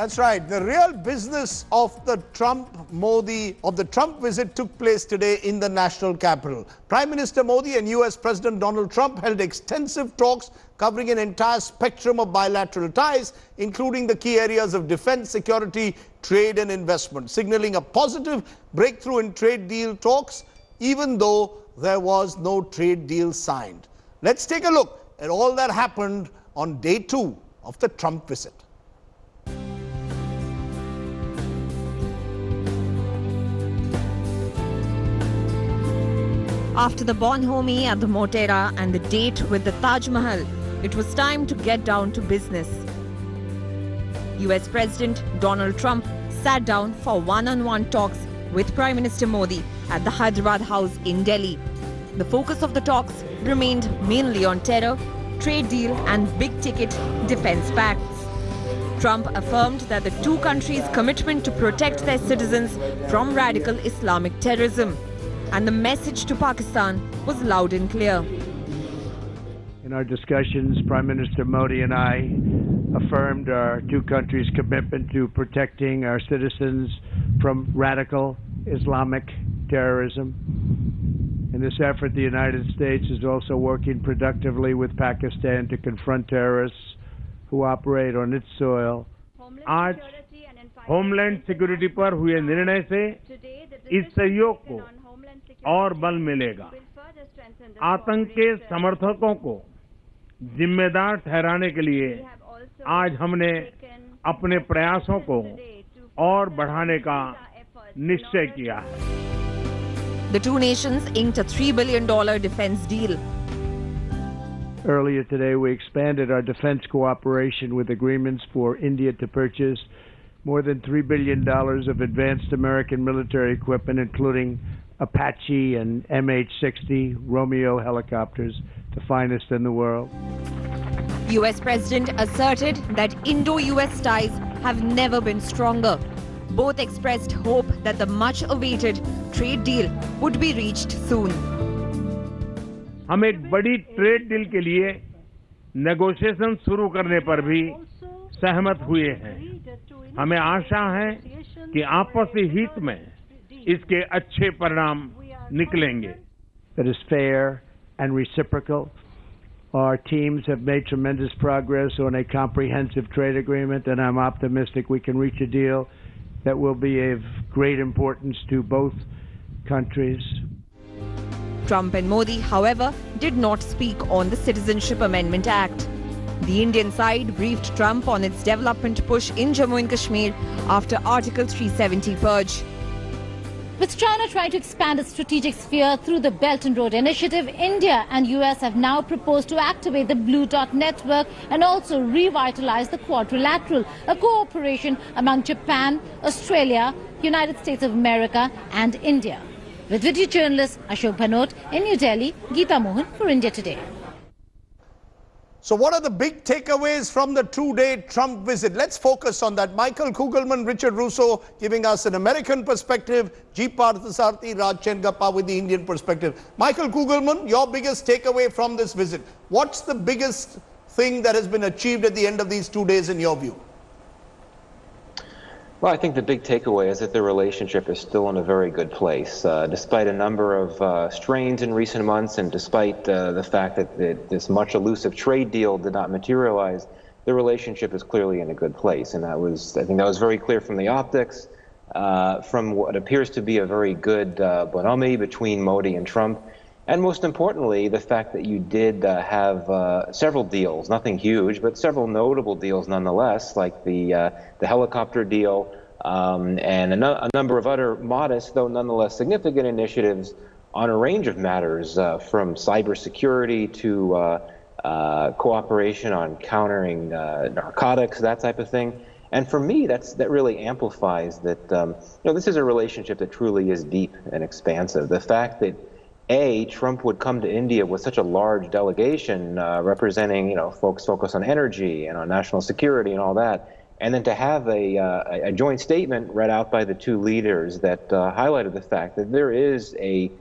That's right. The real business of the Trump visit took place today in the national capital. Prime Minister Modi and US President Donald Trump held extensive talks covering an entire spectrum of bilateral ties, including the key areas of defense, security, trade and investment, signaling a positive breakthrough in trade deal talks, even though there was no trade deal signed. Let's take a look at all that happened on day 2 of the Trump visit. After the bonhomie at the Motera and the date with the Taj Mahal, it was time to get down to business. US President Donald Trump sat down for one-on-one talks with Prime Minister Modi at the Hyderabad House in Delhi. The focus of the talks remained mainly on terror, trade deal and big-ticket defense pacts. Trump affirmed that the two countries' commitment to protect their citizens from radical Islamic terrorism. And the message to Pakistan was loud and clear. In our discussions, Prime Minister Modi and I affirmed our two countries' commitment to protecting our citizens from radical Islamic terrorism. In this effort, the United States is also working productively with Pakistan to confront terrorists who operate on its soil. आज homeland security पर हुए निर्णय से इस सहयोग को और बल मिलेगा। आतंक के समर्थकों को जिम्मेदार ठहराने के लिए आज हमने अपने प्रयासों को और बढ़ाने का निश्चय किया है। The two nations inked a $3 billion defense deal. Earlier today, we expanded our defense cooperation with agreements for India to purchase more than $3 billion of advanced American military equipment, including Apache and MH-60 Romeo helicopters, the finest in the world. US President asserted that Indo-US ties have never been stronger. Both expressed hope that the much-awaited trade deal would be reached soon. हम एक बड़ी trade deal के लिए negotiation शुरू करने पर भी सहमत हुए हैं। हमें आशा है कि आपसी हित में इसके अच्छे परिणाम निकलेंगे। That is fair and reciprocal. Our teams have made tremendous progress on a comprehensive trade agreement, and I'm optimistic we can reach a deal that will be of great importance to both countries. Trump and Modi, however, did not speak on the Citizenship Amendment Act. The Indian side briefed Trump on its development push in Jammu and Kashmir after Article 370 purge. With China trying to expand its strategic sphere through the Belt and Road Initiative, India and US have now proposed to activate the Blue Dot Network and also revitalize the Quadrilateral, a cooperation among Japan, Australia, United States of America and India. With video journalist Ashok Bhanot in New Delhi, Geeta Mohan for India Today. So what are the big takeaways from the 2-day Trump visit? Let's focus on that. Michael Kugelman, Richard Russo giving us an American perspective, G. Parthasarthi, Raj Chengappa with the Indian perspective. Michael Kugelman, your biggest takeaway from this visit. What's the biggest thing that has been achieved at the end of these 2 days in your view? Well, I think the big takeaway is that the relationship is still in a very good place, despite a number of strains in recent months, and despite the fact that this much elusive trade deal did not materialize. The relationship is clearly in a good place, and I think that was very clear from the optics, from what appears to be a very good bonhomie between Modi and Trump, and most importantly, the fact that you did have several deals, nothing huge, but several notable deals nonetheless, like the helicopter deal and a number of other modest, though nonetheless significant initiatives on a range of matters, from cybersecurity to cooperation on countering narcotics, that type of thing. And for me, that really amplifies that this is a relationship that truly is deep and expansive. The fact that Trump would come to India with such a large delegation representing, folks focused on energy and on national security and all that, and then to have a joint statement read out by the two leaders that highlighted the fact that there is a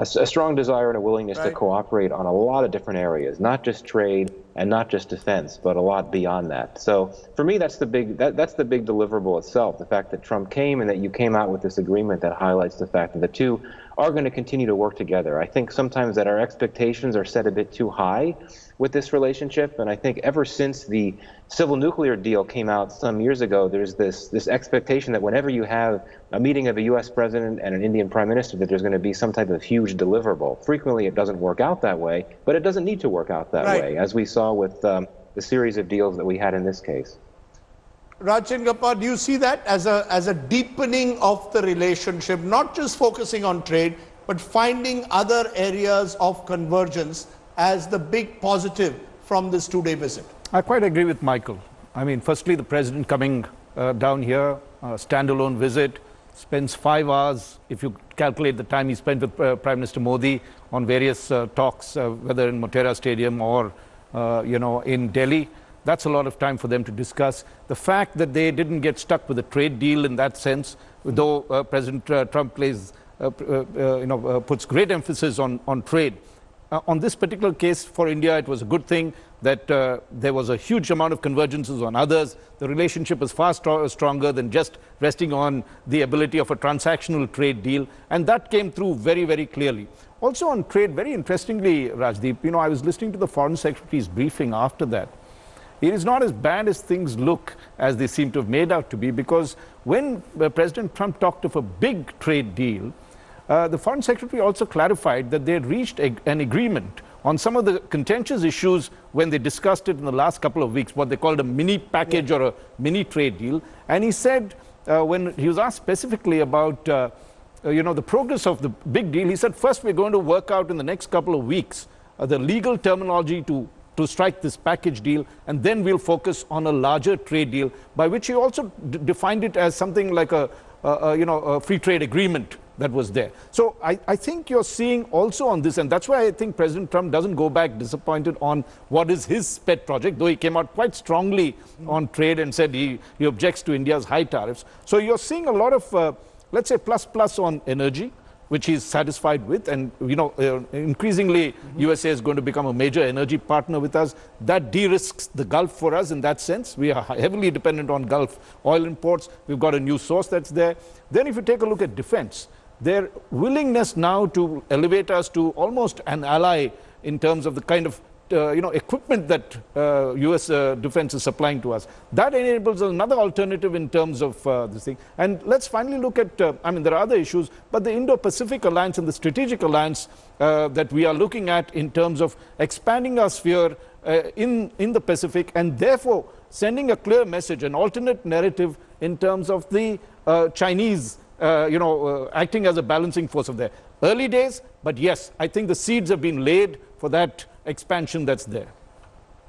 strong desire and a willingness to cooperate on a lot of different areas, not just trade, and not just defense, but a lot beyond that. So for me, that's the big deliverable itself, the fact that Trump came and that you came out with this agreement that highlights the fact that the two are going to continue to work together. I think sometimes that our expectations are set a bit too high with this relationship, and I think ever since the civil nuclear deal came out some years ago, there's this expectation that whenever you have a meeting of a U.S. president and an Indian prime minister, that there's going to be some type of huge deliverable. Frequently, it doesn't work out that way, but it doesn't need to work out that way, as we saw with the series of deals that we had in this case. Rajdeep, do you see that as a deepening of the relationship, not just focusing on trade, but finding other areas of convergence as the big positive from this two-day visit? I quite agree with Michael. I mean, firstly, the president coming down here, standalone visit, spends 5 hours, if you calculate the time he spent with Prime Minister Modi on various talks, whether in Motera Stadium or, in Delhi. That's a lot of time for them to discuss. The fact that they didn't get stuck with a trade deal in that sense, though President Trump puts great emphasis on trade. On this particular case for India, it was a good thing that there was a huge amount of convergences on others. The relationship is far stronger than just resting on the ability of a transactional trade deal. And that came through very, very clearly. Also on trade, very interestingly, Rajdeep, I was listening to the Foreign Secretary's briefing after that. It is not as bad as things look as they seem to have made out to be, because when President Trump talked of a big trade deal, the Foreign Secretary also clarified that they had reached an agreement on some of the contentious issues when they discussed it in the last couple of weeks, what they called a mini package or a mini trade deal. And he said, when he was asked specifically about the progress of the big deal, he said, first we're going to work out in the next couple of weeks the legal terminology to strike this package deal, and then we'll focus on a larger trade deal, by which he also defined it as something like a free trade agreement that was there. So I think you're seeing also on this, and that's why I think President Trump doesn't go back disappointed on what is his pet project, though he came out quite strongly on trade and said he objects to India's high tariffs. So you're seeing a lot of, let's say, plus on energy, which he's satisfied with, and increasingly USA is going to become a major energy partner with us. That de-risks the Gulf for us in that sense. We are heavily dependent on Gulf oil imports. We've got a new source that's there. Then if you take a look at defense, their willingness now to elevate us to almost an ally in terms of the kind of equipment that U.S. defense is supplying to us. That enables another alternative in terms of this thing. And let's finally look at, there are other issues, but the Indo-Pacific alliance and the strategic alliance that we are looking at in terms of expanding our sphere in the Pacific, and therefore sending a clear message, an alternate narrative in terms of the Chinese acting as a balancing force of there. Early days, but yes, I think the seeds have been laid for that expansion that's there.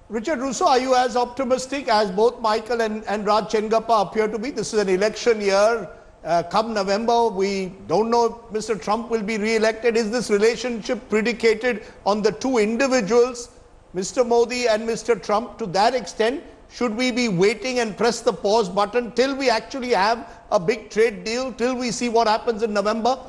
Richard Russo, are you as optimistic as both Michael and Raj Chengappa appear to be? This is an election year. Come November, we don't know if Mr. Trump will be re-elected. Is this relationship predicated on the two individuals, Mr. Modi and Mr. Trump? To that extent, should we be waiting and press the pause button till we actually have a big trade deal, till we see what happens in November?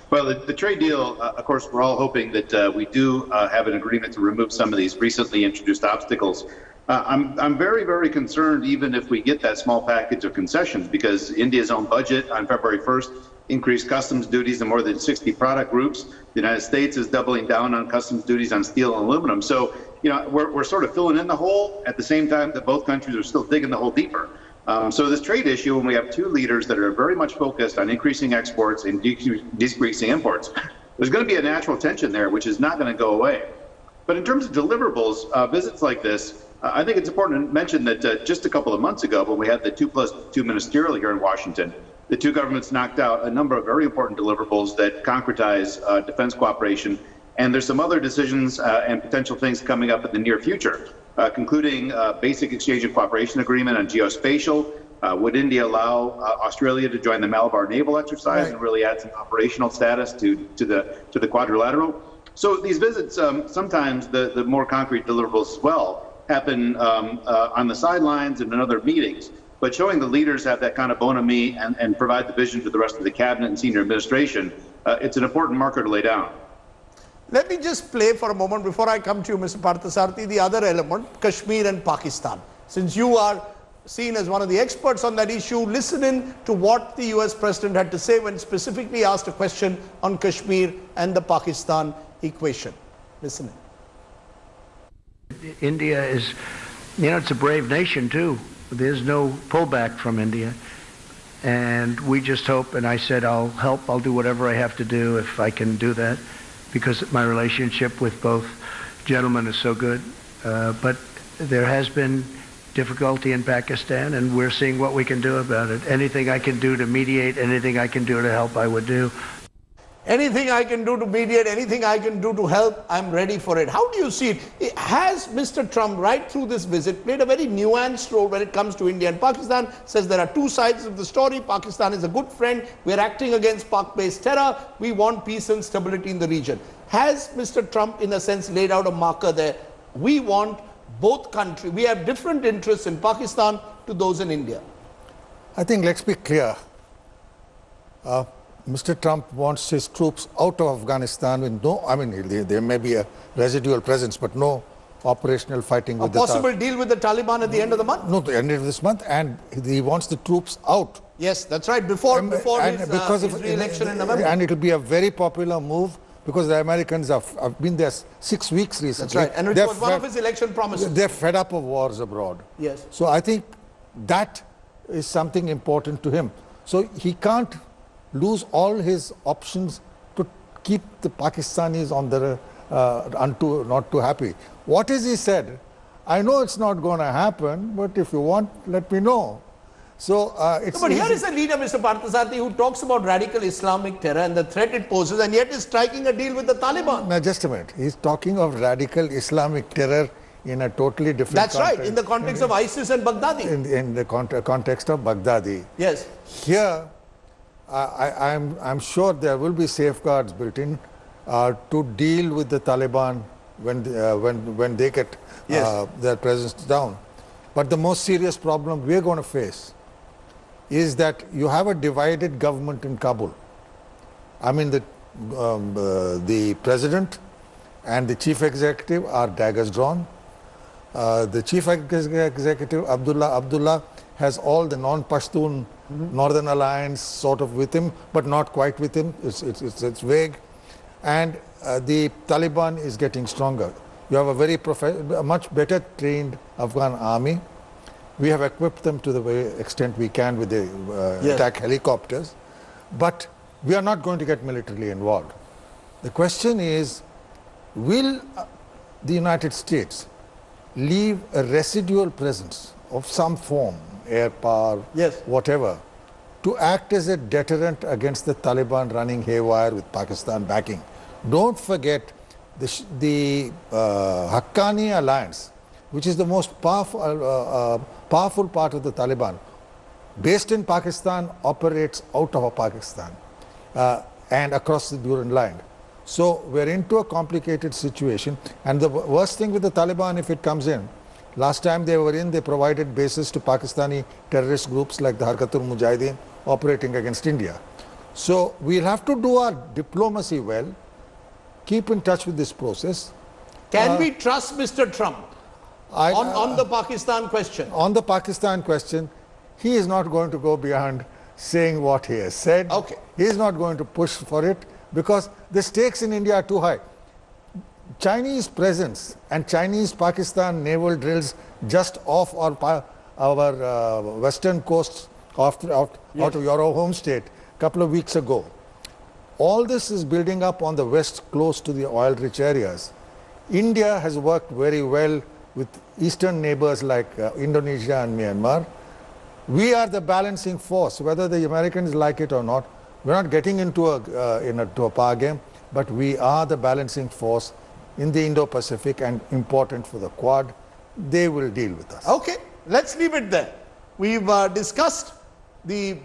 Well, the trade deal, of course, we're all hoping that we do have an agreement to remove some of these recently introduced obstacles. I'm very, very concerned even if we get that small package of concessions, because India's own budget on February 1st increased customs duties in more than 60 product groups. The United States is doubling down on customs duties on steel and aluminum. So, we're sort of filling in the hole at the same time that both countries are still digging the hole deeper. So this trade issue, when we have two leaders that are very much focused on increasing exports and decreasing imports, there's going to be a natural tension there, which is not going to go away. But in terms of deliverables, visits like this, I think it's important to mention that just a couple of months ago, when we had the 2+2 ministerial here in Washington, the two governments knocked out a number of very important deliverables that concretize defense cooperation. And there's some other decisions and potential things coming up in the near future, concluding basic exchange and cooperation agreement on geospatial. Would India allow Australia to join the Malabar naval exercise and really add some operational status to the quadrilateral? So these visits, sometimes the more concrete deliverables as well, happen on the sidelines and in other meetings. But showing the leaders have that kind of bonhomie and provide the vision to the rest of the cabinet and senior administration, it's an important marker to lay down. Let me just play for a moment before I come to you, Mr. Parthasarathy, the other element, Kashmir and Pakistan. Since you are seen as one of the experts on that issue, listen in to what the US President had to say when specifically asked a question on Kashmir and the Pakistan equation. Listen in. India is, it's a brave nation too. There's no pullback from India. And we just hope, and I said I'll help, I'll do whatever I have to do if I can do that, because my relationship with both gentlemen is so good. But there has been difficulty in Pakistan, and we're seeing what we can do about it. Anything I can do to mediate, anything I can do to help, I would do. Anything I can do to mediate, anything I can do to help, I'm ready for it. How do you see it? Has Mr. Trump, right through this visit, played a very nuanced role when it comes to India and Pakistan? Says there are two sides of the story. Pakistan is a good friend. We're acting against Pak-based terror. We want peace and stability in the region. Has Mr. Trump, in a sense, laid out a marker there? We want both countries. We have different interests in Pakistan to those in India. I think let's be clear. Mr. Trump wants his troops out of Afghanistan with no, there may be a residual presence, but no operational fighting with the Taliban. A possible deal with the Taliban at the end of the month? No, the end of this month, and he wants the troops out. Yes, that's right, before his re-election in November. And it will be a very popular move because the Americans have been there 6 weeks recently. That's right, and it was one of his election promises. They're fed up of wars abroad. Yes. So I think that is something important to him. So he can't lose all his options to keep the Pakistanis on the not too happy. What is he said? I know it's not going to happen, but if you want, let me know. So it's. But here is a leader, Mr. Parthasarathy, who talks about radical Islamic terror and the threat it poses, and yet is striking a deal with the Taliban. Now, just a minute. He's talking of radical Islamic terror in a totally different That's context. right, in the context of ISIS and Baghdadi. In the context of Baghdadi. Yes. Here, I'm sure there will be safeguards built in to deal with the Taliban when they get their presence down. But the most serious problem we're going to face is that you have a divided government in Kabul. I mean, the president and the chief executive are daggers drawn. The chief executive, Abdullah, has all the non-Pashtun Northern Alliance sort of with him, but not quite with him. It's vague. And the Taliban is getting stronger. You have a much better trained Afghan army. We have equipped them to the extent we can with the attack helicopters. But we are not going to get militarily involved. The question is, will the United States leave a residual presence of some form, air power, whatever, to act as a deterrent against the Taliban running haywire with Pakistan backing? Don't forget the Haqqani alliance, which is the most powerful part of the Taliban, based in Pakistan, operates out of Pakistan and across the Durand line. So we're into a complicated situation, and the worst thing with the Taliban, if it comes in, last time they were in, they provided bases to Pakistani terrorist groups like the Harkatul Mujahideen operating against India. So we'll have to do our diplomacy well, keep in touch with this process. Can we trust Mr. Trump on the Pakistan question? On the Pakistan question, he is not going to go beyond saying what he has said. Okay. He is not going to push for it because the stakes in India are too high. Chinese presence and Chinese-Pakistan naval drills just off our western coast out of your home state a couple of weeks ago. All this is building up on the west close to the oil-rich areas. India has worked very well with eastern neighbors like Indonesia and Myanmar. We are the balancing force, whether the Americans like it or not. We're not getting into a power game, but we are the balancing force in the Indo-Pacific and important for the Quad. They will deal with us. Okay, let's leave it there. We've discussed the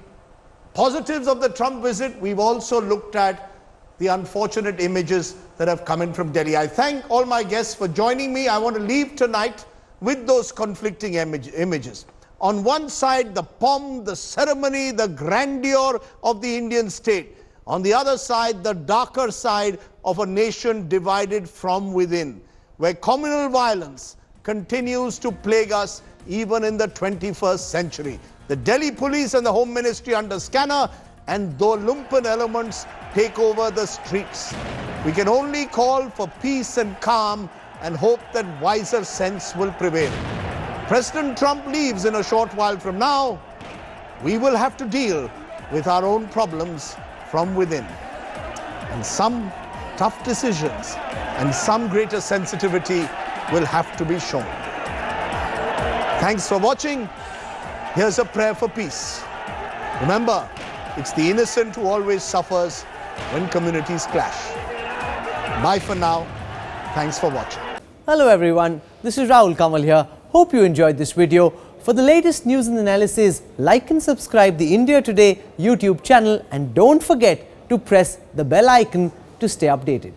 positives of the Trump visit. We've also looked at the unfortunate images that have come in from Delhi. I thank all my guests for joining me. I want to leave tonight with those conflicting images. On one side, the pomp, the ceremony, the grandeur of the Indian state. On the other side, the darker side of a nation divided from within, where communal violence continues to plague us even in the 21st century. The Delhi police and the Home Ministry under scanner, and though lumpen elements take over the streets. We can only call for peace and calm and hope that wiser sense will prevail. President Trump leaves in a short while from now. We will have to deal with our own problems from within. And some tough decisions and some greater sensitivity will have to be shown. Thanks for watching. Here's a prayer for peace. Remember, it's the innocent who always suffers when communities clash. Bye for now. Thanks for watching. Hello everyone, this is Rahul Kamal here. Hope you enjoyed this video. For the latest news and analysis, like and subscribe the India Today YouTube channel, and don't forget to press the bell icon to stay updated.